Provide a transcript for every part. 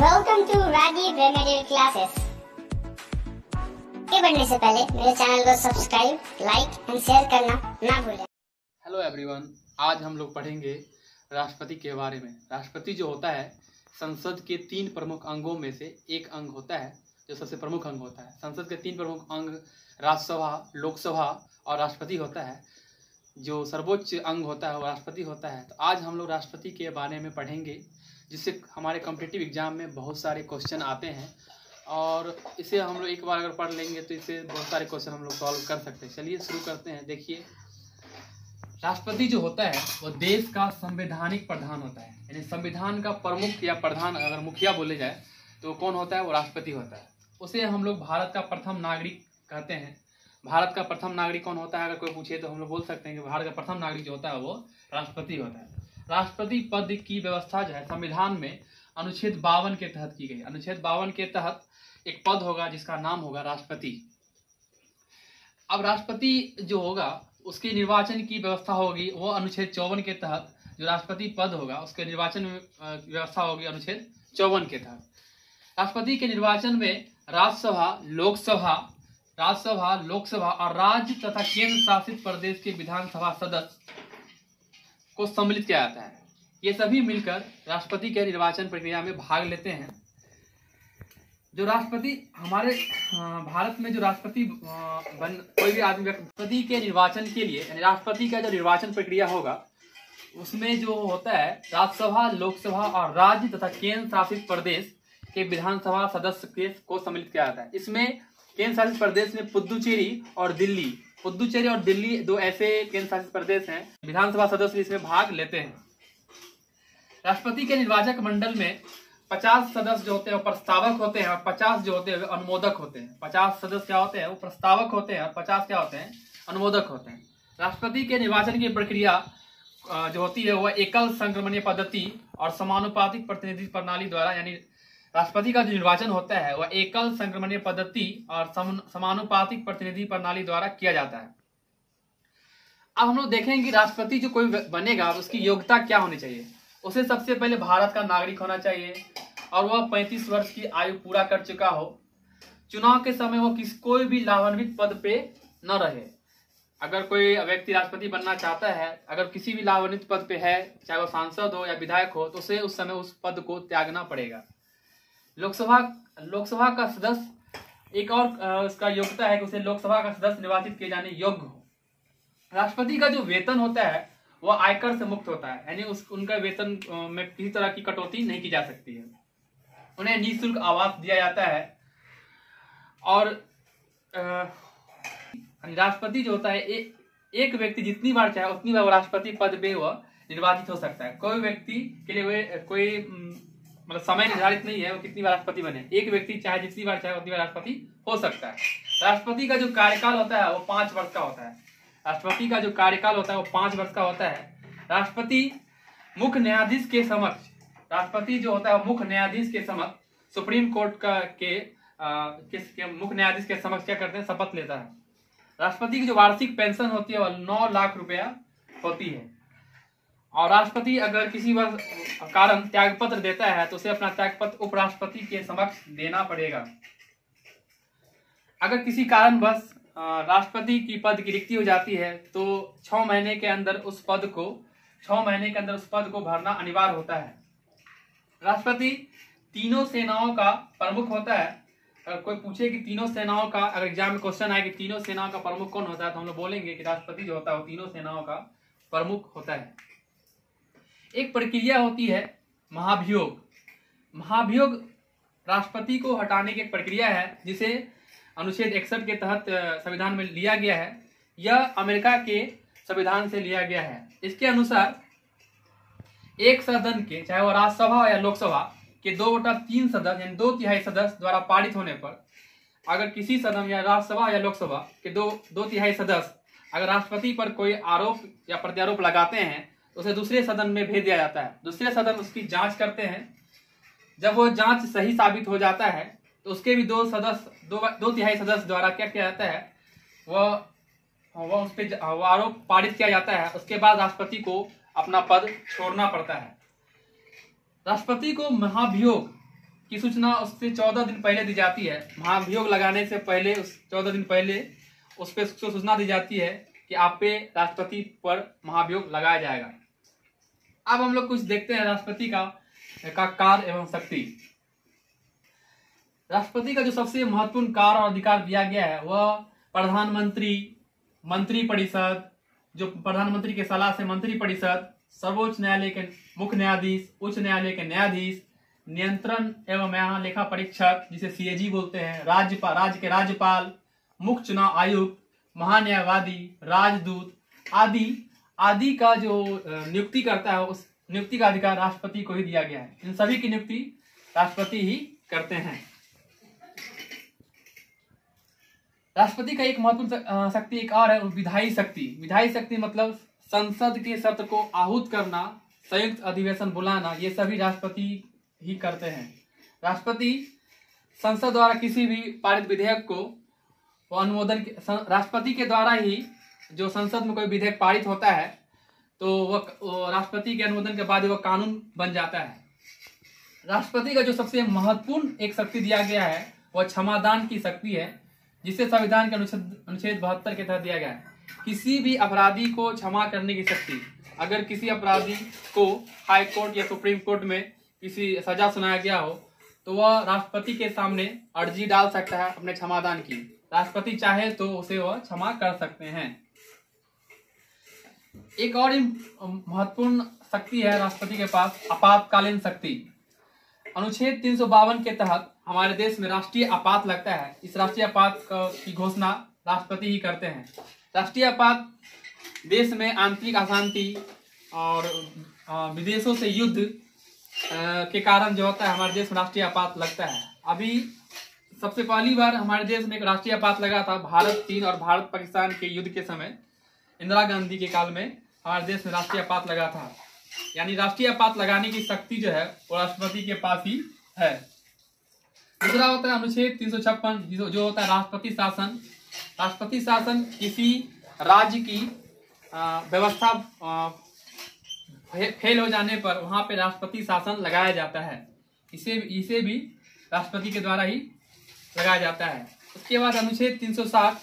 Welcome to Rajiv remedial classes. आगे बढ़ने से पहले मेरे चैनल को सब्सक्राइब, लाइक एंड शेयर करना ना भूलें। हेलो एवरीवन, आज हम लोग पढ़ेंगे राष्ट्रपति के बारे में। राष्ट्रपति जो होता है संसद के 3 प्रमुख अंगों में से एक अंग होता है, जो सबसे प्रमुख अंग होता है। संसद के 3 प्रमुख अंग राज्यसभा, लोकसभा और राष्ट्रपति होता है। जो सर्वोच्च अंग होता है वो राष्ट्रपति होता है। तो आज हम लोग राष्ट्रपति के बारे में पढ़ेंगे, जिससे हमारे कॉम्पिटिटिव एग्जाम में बहुत सारे क्वेश्चन आते हैं और इसे हम लोग एक बार अगर पढ़ लेंगे तो इससे बहुत सारे क्वेश्चन हम लोग सॉल्व कर सकते हैं। चलिए शुरू करते हैं। देखिए, राष्ट्रपति जो होता है वो देश का संवैधानिक प्रधान होता है, यानी संविधान का प्रमुख या प्रधान, अगर मुखिया बोले जाए तो कौन होता है, वो राष्ट्रपति होता है। उसे हम लोग भारत का प्रथम नागरिक कहते हैं। भारत का प्रथम नागरिक कौन होता है, अगर कोई पूछे तो हम लोग बोल सकते हैं कि भारत का प्रथम नागरिक जो होता है वो राष्ट्रपति होता है। राष्ट्रपति पद की व्यवस्था जो है संविधान में अनुच्छेद 52 के तहत की गई। अनुच्छेद 52 के तहत एक पद होगा जिसका नाम होगा राष्ट्रपति। अब राष्ट्रपति जो होगा उसके निर्वाचन की व्यवस्था होगी, वो अनुच्छेद 54 के तहत जो राष्ट्रपति पद होगा उसके निर्वाचन व्यवस्था होगी अनुच्छेद 54 के तहत। राष्ट्रपति के निर्वाचन में राज्यसभा, लोकसभा और राज्य तथा केंद्र शासित प्रदेश के विधानसभा सदस्य को सम्मिलित किया जाता है। ये सभी मिलकर राष्ट्रपति के निर्वाचन प्रक्रिया में भाग लेते हैं। जो राष्ट्रपति हमारे भारत में जो राष्ट्रपति कोई भी आदमी राष्ट्रपति के निर्वाचन के लिए, यानी राष्ट्रपति का जो निर्वाचन प्रक्रिया होगा उसमें जो होता है राज्यसभा, लोकसभा और राज्य तथा केंद्र शासित प्रदेश के विधानसभा सदस्य को सम्मिलित किया जाता है। इसमें केंद्र शासित प्रदेश में पुद्दुचेरी और दिल्ली 2 ऐसे केंद्र शासित प्रदेश हैं। विधानसभा सदस्य इसमें भाग लेते हैं। राष्ट्रपति के निर्वाचक मंडल में 50 सदस्य जो होते हैं वो प्रस्तावक होते हैं और 50 जो होते हैं अनुमोदक होते हैं। 50 सदस्य क्या होते हैं, वो प्रस्तावक होते हैं और 50 क्या होते हैं, अनुमोदक होते हैं। राष्ट्रपति के निर्वाचन की प्रक्रिया जो होती है वह एकल संक्रमणीय पद्धति और समानुपातिक प्रतिनिधि प्रणाली द्वारा, यानी राष्ट्रपति का जो निर्वाचन होता है वह एकल संक्रमणीय पद्धति और समानुपातिक प्रतिनिधि प्रणाली द्वारा किया जाता है। अब हम लोग देखेंगे कि राष्ट्रपति जो कोई बनेगा उसकी योग्यता क्या होनी चाहिए। उसे सबसे पहले भारत का नागरिक होना चाहिए और वह 35 वर्ष की आयु पूरा कर चुका हो। चुनाव के समय वो कोई भी लाभान्वित पद पे न रहे। अगर कोई व्यक्ति राष्ट्रपति बनना चाहता है, अगर किसी भी लाभान्वित पद पे है, चाहे वो सांसद हो या विधायक हो, तो उसे उस समय उस पद को त्यागना पड़ेगा। लोकसभा का सदस्य एक और उसका योग्यता है कि उसे लोकसभा का सदस्य निर्वाचित किए जाने योग्य हो। राष्ट्रपति का जो वेतन होता है वह आयकर से मुक्त होता है, यानी उनका वेतन में किसी तरह की कटौती नहीं की जा सकती है। उन्हें निःशुल्क आवास दिया जाता है और राष्ट्रपति जो होता है एक व्यक्ति जितनी बार चाहे उतनी बार राष्ट्रपति पद पे वह निर्वाचित हो सकता है। कोई व्यक्ति के लिए कोई मतलब समय निर्धारित नहीं है वो कितनी बार राष्ट्रपति बने। एक व्यक्ति चाहे जितनी बार चाहे उतनी बार राष्ट्रपति हो सकता है। राष्ट्रपति का जो कार्यकाल होता है वो 5 वर्ष का होता है। राष्ट्रपति का जो कार्यकाल होता है वो 5 वर्ष का होता है। राष्ट्रपति मुख्य न्यायाधीश के समक्ष, राष्ट्रपति जो होता है मुख्य न्यायाधीश के समक्ष, सुप्रीम कोर्ट के मुख्य न्यायाधीश के समक्ष क्या करते हैं, शपथ लेता है। राष्ट्रपति की जो वार्षिक पेंशन होती है वह 9 लाख रुपया होती है। और राष्ट्रपति अगर किसी कारण त्यागपत्र देता है तो उसे अपना त्यागपत्र उपराष्ट्रपति के समक्ष देना पड़ेगा। अगर किसी कारणवश राष्ट्रपति की पद की रिक्ति हो जाती है तो 6 महीने के अंदर उस पद को भरना अनिवार्य होता है। राष्ट्रपति तीनों सेनाओं का प्रमुख होता है। अगर कोई पूछे कि तीनों सेनाओं का, अगर एग्जाम में क्वेश्चन आए कि तीनों सेनाओं का प्रमुख कौन होता है, तो हम लोग बोलेंगे कि राष्ट्रपति जो होता है वो तीनों सेनाओं का प्रमुख होता है। एक प्रक्रिया होती है महाभियोग राष्ट्रपति को हटाने की एक प्रक्रिया है जिसे अनुच्छेद 61 के तहत संविधान में लिया गया है। यह अमेरिका के संविधान से लिया गया है। इसके अनुसार एक सदन के, चाहे वो राज्यसभा या लोकसभा के 2/3 सदस्य, यानी 2/3 सदस्य द्वारा पारित होने पर, अगर किसी सदन या राज्यसभा या लोकसभा के 2/3 सदस्य अगर राष्ट्रपति पर कोई आरोप या प्रत्यारोप लगाते हैं तो उसे दूसरे सदन में भेज दिया जाता है। दूसरे सदन उसकी जांच करते हैं। जब वो जांच सही साबित हो जाता है तो उसके भी 2/3 सदस्य द्वारा क्या किया जाता है, वह उस पर आरोप पारित किया जाता है। उसके बाद राष्ट्रपति को अपना पद छोड़ना पड़ता है। राष्ट्रपति को महाभियोग की सूचना उससे 14 दिन पहले दी जाती है। महाभियोग लगाने से पहले, उस 14 दिन पहले उस पर सूचना दी जाती है कि आप पे राष्ट्रपति पर महाभियोग लगाया जाएगा। अब हम लोग कुछ देखते हैं राष्ट्रपति का कार्य एवं शक्ति। राष्ट्रपति का जो सबसे महत्वपूर्ण कार्य और अधिकार दिया गया है वह प्रधानमंत्री, मंत्रिपरिषद, जो प्रधानमंत्री के सलाह से मंत्रिपरिषद, सर्वोच्च न्यायालय के मुख्य न्यायाधीश, उच्च न्यायालय के न्यायाधीश, नियंत्रण एवं महालेखा परीक्षक जिसे सीएजी बोलते हैं, राज्य के राज्यपाल, मुख्य चुनाव आयुक्त, महान्यायवादी, राजदूत आदि का जो नियुक्ति करता है, उस नियुक्ति का अधिकार राष्ट्रपति को ही दिया गया है। इन सभी की नियुक्ति राष्ट्रपति ही करते हैं। राष्ट्रपति का एक महत्वपूर्ण शक्ति एक और है, विधायी शक्ति। विधायी शक्ति मतलब संसद के सत्र को आहूत करना, संयुक्त अधिवेशन बुलाना, ये सभी राष्ट्रपति ही करते हैं। राष्ट्रपति संसद द्वारा किसी भी पारित विधेयक को वो अनुमोदन, राष्ट्रपति के द्वारा ही जो संसद में कोई विधेयक पारित होता है तो वह राष्ट्रपति के अनुमोदन के बाद वह कानून बन जाता है। राष्ट्रपति का जो सबसे महत्वपूर्ण एक शक्ति दिया गया है वह क्षमादान की शक्ति है, जिसे संविधान के अनुच्छेद 72 के तहत दिया गया है। किसी भी अपराधी को क्षमा करने की शक्ति। अगर किसी अपराधी को हाई कोर्ट या सुप्रीम कोर्ट में किसी सजा सुनाया गया हो तो वह राष्ट्रपति के सामने अर्जी डाल सकता है अपने क्षमादान की। राष्ट्रपति चाहे तो उसे वह क्षमा कर सकते हैं। एक और महत्वपूर्ण शक्ति है राष्ट्रपति के पास, आपातकालीन शक्ति। अनुच्छेद 352 के तहत हमारे देश में राष्ट्रीय आपात लगता है। इस राष्ट्रीय आपात की घोषणा राष्ट्रपति ही करते हैं। राष्ट्रीय आपात देश में आंतरिक अशांति और विदेशों से युद्ध के कारण जो होता है हमारे देश में राष्ट्रीय आपात लगता है। अभी सबसे पहली बार हमारे देश में एक राष्ट्रीय आपात लगा था भारत चीन और भारत पाकिस्तान के युद्ध के समय। इंदिरा गांधी के काल में हमारे देश में राष्ट्रीय आपात लगा था। यानी राष्ट्रीय आपात लगाने की शक्ति जो है वो राष्ट्रपति के पास ही है। दूसरा होता है अनुच्छेद 356 जो होता है राष्ट्रपति शासन। राष्ट्रपति शासन किसी राज्य की व्यवस्था फेल हो जाने पर वहां पे राष्ट्रपति शासन लगाया जाता है। इसे भी राष्ट्रपति के द्वारा ही लगाया जाता है। उसके बाद अनुच्छेद 360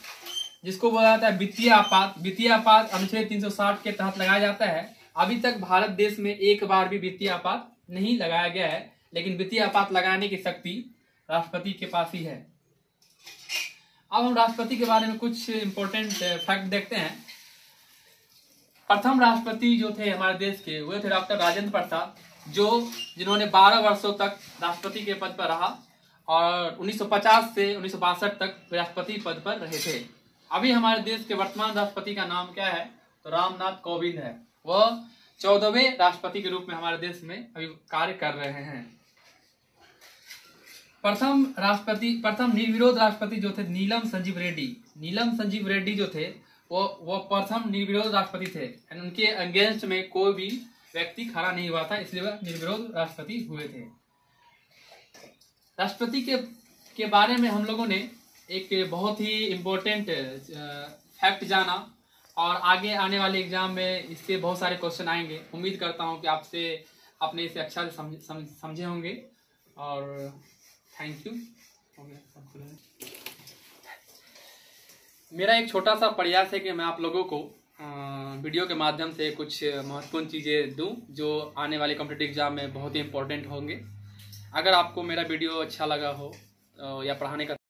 जिसको बोला जाता है वित्तीय आपात। वित्तीय आपात अनुच्छेद 360 के तहत लगाया जाता है। अभी तक भारत देश में एक बार भी वित्तीय आपात नहीं लगाया गया है, लेकिन वित्तीय आपात लगाने की शक्ति राष्ट्रपति के पास ही है। अब हम राष्ट्रपति के बारे में कुछ इंपॉर्टेंट फैक्ट देखते हैं। प्रथम राष्ट्रपति जो थे हमारे देश के वो थे डॉक्टर राजेंद्र प्रसाद, जिन्होंने 12 वर्षों तक राष्ट्रपति के पद पर रहा और 1950 से 1962 तक राष्ट्रपति पद पर रहे थे। अभी हमारे देश के वर्तमान राष्ट्रपति का नाम क्या है तो रामनाथ कोविंद है। वह 14वें राष्ट्रपति के रूप में हमारे देश में अभी कार्य कर रहे हैं। प्रथम निर्विरोध राष्ट्रपति जो थे नीलम संजीव रेड्डी जो थे वो प्रथम निर्विरोध राष्ट्रपति थे। उनके अगेंस्ट में कोई भी व्यक्ति खड़ा नहीं हुआ था, इसलिए वह निर्विरोध राष्ट्रपति हुए थे। राष्ट्रपति के बारे में हम लोगों ने एक बहुत ही इम्पोर्टेंट फैक्ट जाना और आगे आने वाले एग्जाम में इससे बहुत सारे क्वेश्चन आएंगे। उम्मीद करता हूं कि आपने इसे अच्छा से समझे होंगे और थैंक यू। मेरा एक छोटा सा प्रयास है कि मैं आप लोगों को वीडियो के माध्यम से कुछ महत्वपूर्ण चीज़ें दूं जो आने वाले कॉम्पिटिटिव एग्जाम में बहुत ही इम्पोर्टेंट होंगे। अगर आपको मेरा वीडियो अच्छा लगा हो या पढ़ाने का